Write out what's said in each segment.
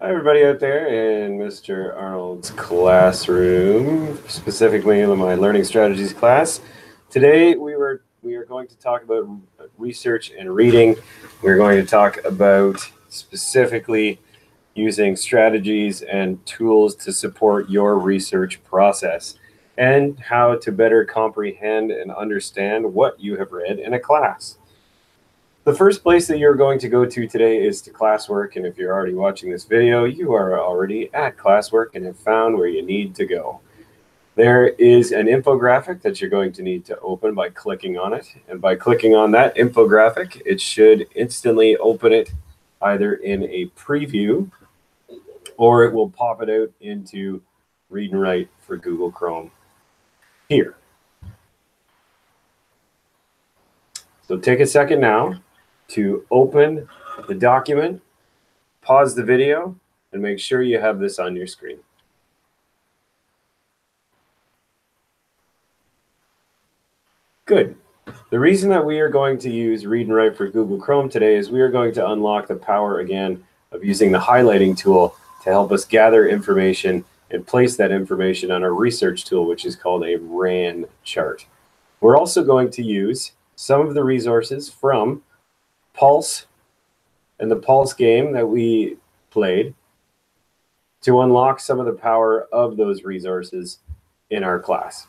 Hi, everybody out there in Mr. Arnold's classroom, specifically in my learning strategies class. Today we are going to talk about research and reading. We're going to talk about specifically using strategies and tools to support your research process and how to better comprehend and understand what you have read in a class. The first place that you're going to go to today is to classwork, and if you're already watching this video, you are already at classwork and have found where you need to go. There is an infographic that you're going to need to open by clicking on it, and by clicking on that infographic, it should instantly open it either in a preview or it will pop it out into Read and Write for Google Chrome here. So take a second now to open the document, pause the video, and make sure you have this on your screen. Good. The reason that we are going to use Read and Write for Google Chrome today is we are going to unlock the power again of using the highlighting tool to help us gather information and place that information on our research tool, which is called a RAN chart. We're also going to use some of the resources from Pulse and the Pulse game that we played to unlock some of the power of those resources in our class.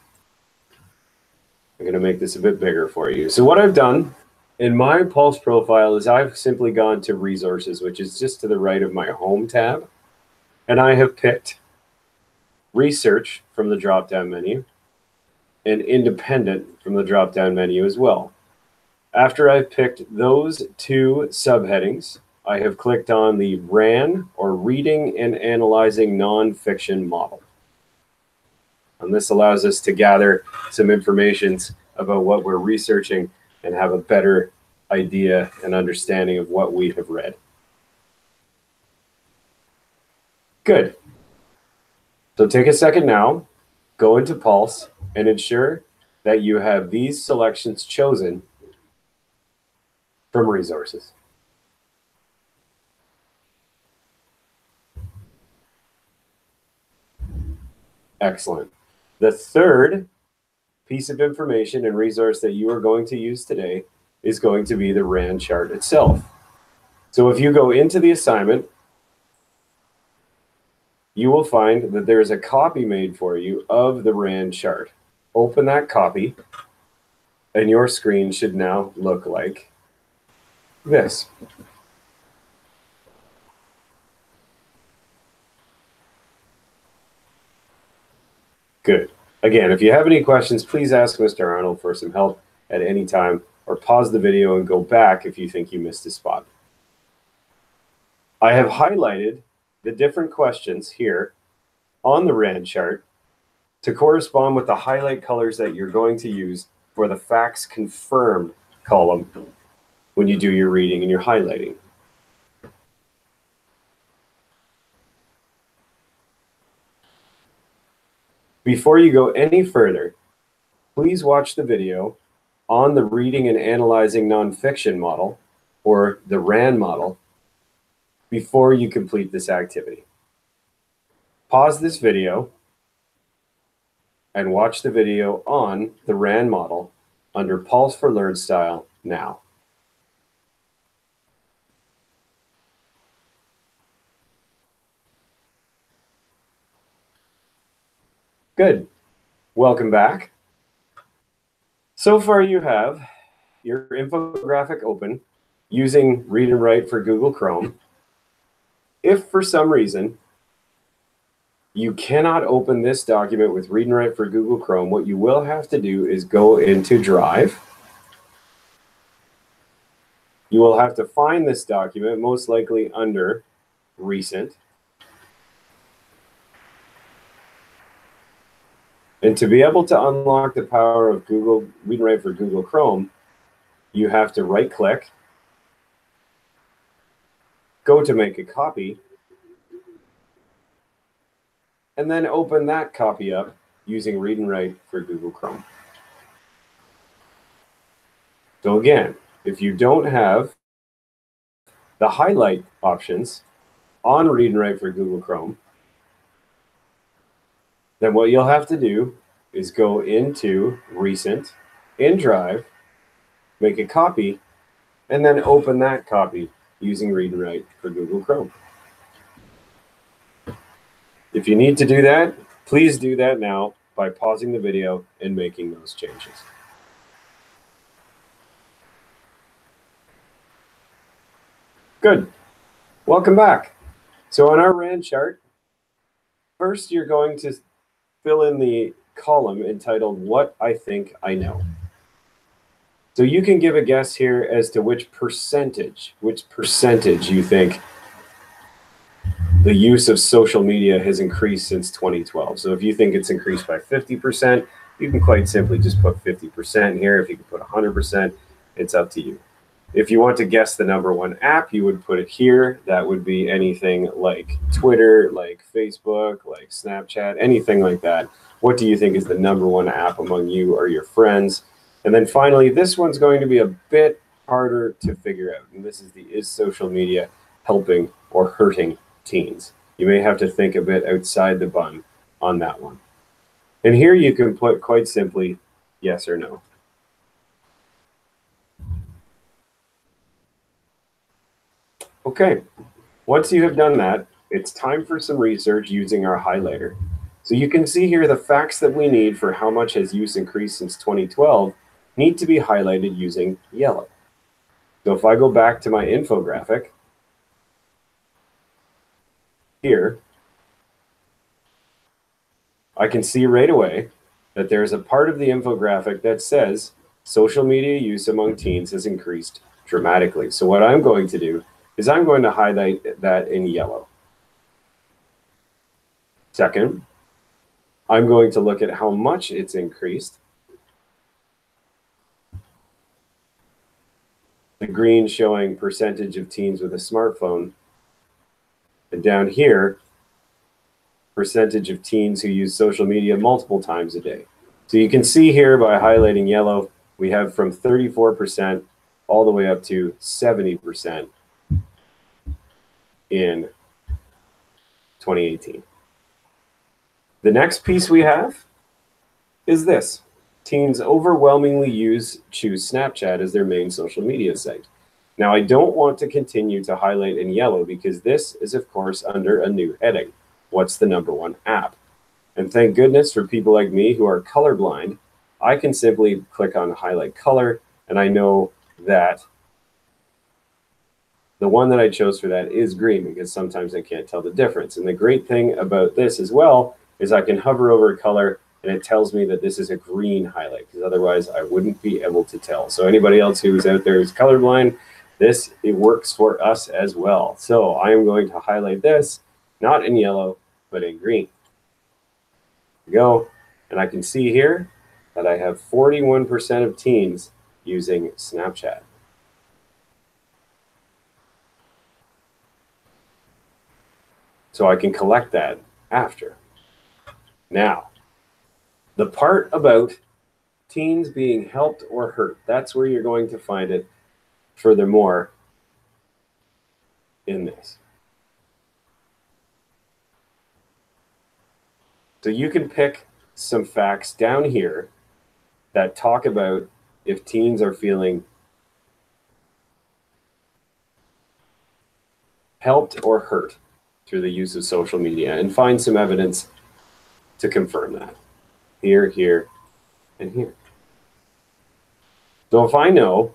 I'm going to make this a bit bigger for you. So what I've done in my Pulse profile is I've simply gone to resources, which is just to the right of my home tab. And I have picked research from the drop-down menu and independent from the drop-down menu as well. After I've picked those two subheadings, I have clicked on the RAN, or Reading and Analyzing Nonfiction Model. And this allows us to gather some information about what we're researching and have a better idea and understanding of what we have read. Good. So take a second now, go into Pulse, and ensure that you have these selections chosen from resources. Excellent. The third piece of information and resource that you are going to use today is going to be the RAN chart itself. So if you go into the assignment, you will find that there is a copy made for you of the RAN chart. Open that copy, and your screen should now look like this. Good. Again, if you have any questions, please ask Mr. Arnold for some help at any time, or pause the video and go back if you think you missed a spot. I have highlighted the different questions here on the RAN chart to correspond with the highlight colors that you're going to use for the facts confirmed column when you do your reading and your highlighting. Before you go any further, please watch the video on the Reading and Analyzing Nonfiction Model, or the RAN model, before you complete this activity. Pause this video and watch the video on the RAN model under Pulse for Learn Style now. Good. Welcome back. So far you have your infographic open using Read and Write for Google Chrome. If for some reason you cannot open this document with Read and Write for Google Chrome, what you will have to do is go into Drive. You will have to find this document, most likely under Recent. And to be able to unlock the power of Google Read and Write for Google Chrome, you have to right-click, go to Make a Copy, and then open that copy up using Read and Write for Google Chrome. So again, if you don't have the highlight options, on Read and Write for Google Chrome, then what you'll have to do is go into Recent in Drive, make a copy, and then open that copy using Read and Write for Google Chrome. If you need to do that, please do that now by pausing the video and making those changes. Good. Welcome back. So on our RAND chart, first you're going to fill in the column entitled What I Think I Know. So you can give a guess here as to which percentage you think the use of social media has increased since 2012. So if you think it's increased by 50%, you can quite simply just put 50% here. If you can put 100%, it's up to you. If you want to guess the #1 app, you would put it here. That would be anything like Twitter, like Facebook, like Snapchat, anything like that. What do you think is the #1 app among you or your friends? And then finally, this one's going to be a bit harder to figure out. And this is is social media helping or hurting teens? You may have to think a bit outside the bun on that one. And here you can put quite simply yes or no. Okay, once you have done that, it's time for some research using our highlighter. So you can see here the facts that we need for how much has use increased since 2012 need to be highlighted using yellow. So if I go back to my infographic, here, I can see right away that there's a part of the infographic that says social media use among teens has increased dramatically. So what I'm going to do is I'm going to highlight that in yellow. Second, I'm going to look at how much it's increased. The green showing percentage of teens with a smartphone. And down here, percentage of teens who use social media multiple times a day. So you can see here by highlighting yellow, we have from 34% all the way up to 70% in 2018. The next piece we have is this. Teens overwhelmingly choose Snapchat as their main social media site. Now, I don't want to continue to highlight in yellow because this is, of course, under a new heading. What's the #1 app? And thank goodness for people like me who are colorblind, I can simply click on highlight color, and I know that the one that I chose for that is green because sometimes I can't tell the difference. And the great thing about this as well is I can hover over color and it tells me that this is a green highlight because otherwise I wouldn't be able to tell. So anybody else who's out there who's colorblind, it works for us as well. So I am going to highlight this, not in yellow, but in green. There we go. And I can see here that I have 41% of teens using Snapchat. So I can collect that after. Now, the part about teens being helped or hurt, that's where you're going to find it furthermore in this. So you can pick some facts down here that talk about if teens are feeling helped or hurt through the use of social media and find some evidence to confirm that. Here, here, and here. So if I know,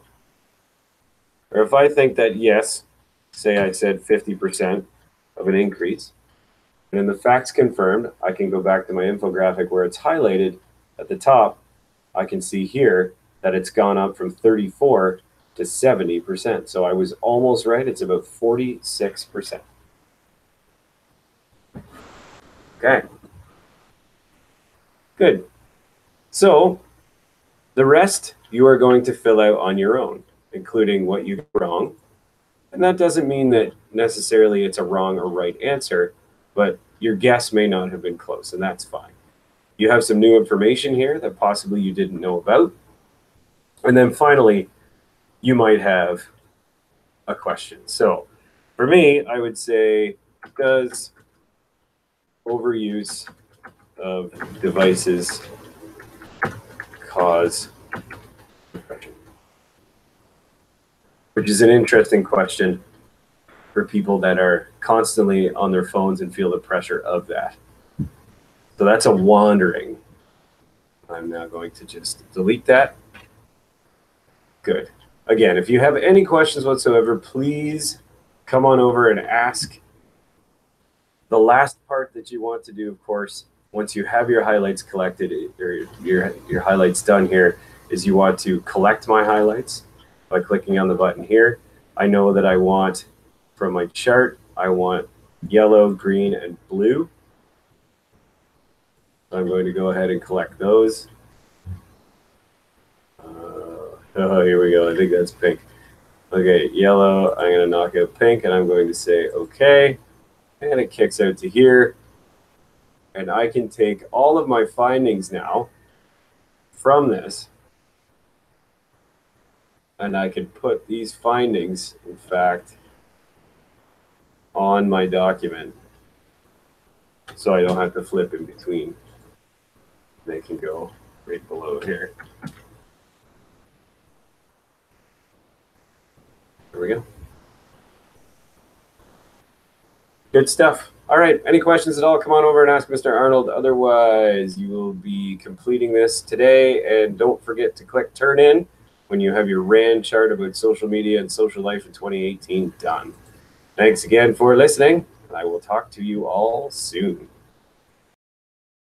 or if I think that yes, say I said 50% of an increase, and then the facts confirmed, I can go back to my infographic where it's highlighted at the top. I can see here that it's gone up from 34 to 70%. So I was almost right. It's about 46%. Okay. Good. So the rest you are going to fill out on your own, including what you got wrong. And that doesn't mean that necessarily it's a wrong or right answer, but your guess may not have been close, and that's fine. You have some new information here that possibly you didn't know about. And then finally, you might have a question. So for me, I would say, Does overuse of devices cause depression? Which is an interesting question for people that are constantly on their phones and feel the pressure of that. So that's a wandering. I'm now going to just delete that. Good. Again, if you have any questions whatsoever, please come on over and ask. The last part that you want to do, of course, once you have your highlights collected, or your highlights done here, is you want to collect my highlights by clicking on the button here. I know that I want, from my chart, I want yellow, green, and blue. So I'm going to go ahead and collect those. Oh, here we go. I think that's pink. Okay, yellow. I'm going to knock out pink, and I'm going to say OK. And it kicks out to here. And I can take all of my findings now from this. And I can put these findings, in fact, on my document. So I don't have to flip in between. They can go right below here. There we go. Good stuff. All right, any questions at all, come on over and ask Mr. Arnold. Otherwise, you will be completing this today. And don't forget to click Turn In when you have your RAND chart about social media and social life in 2018 done. Thanks again for listening. I will talk to you all soon.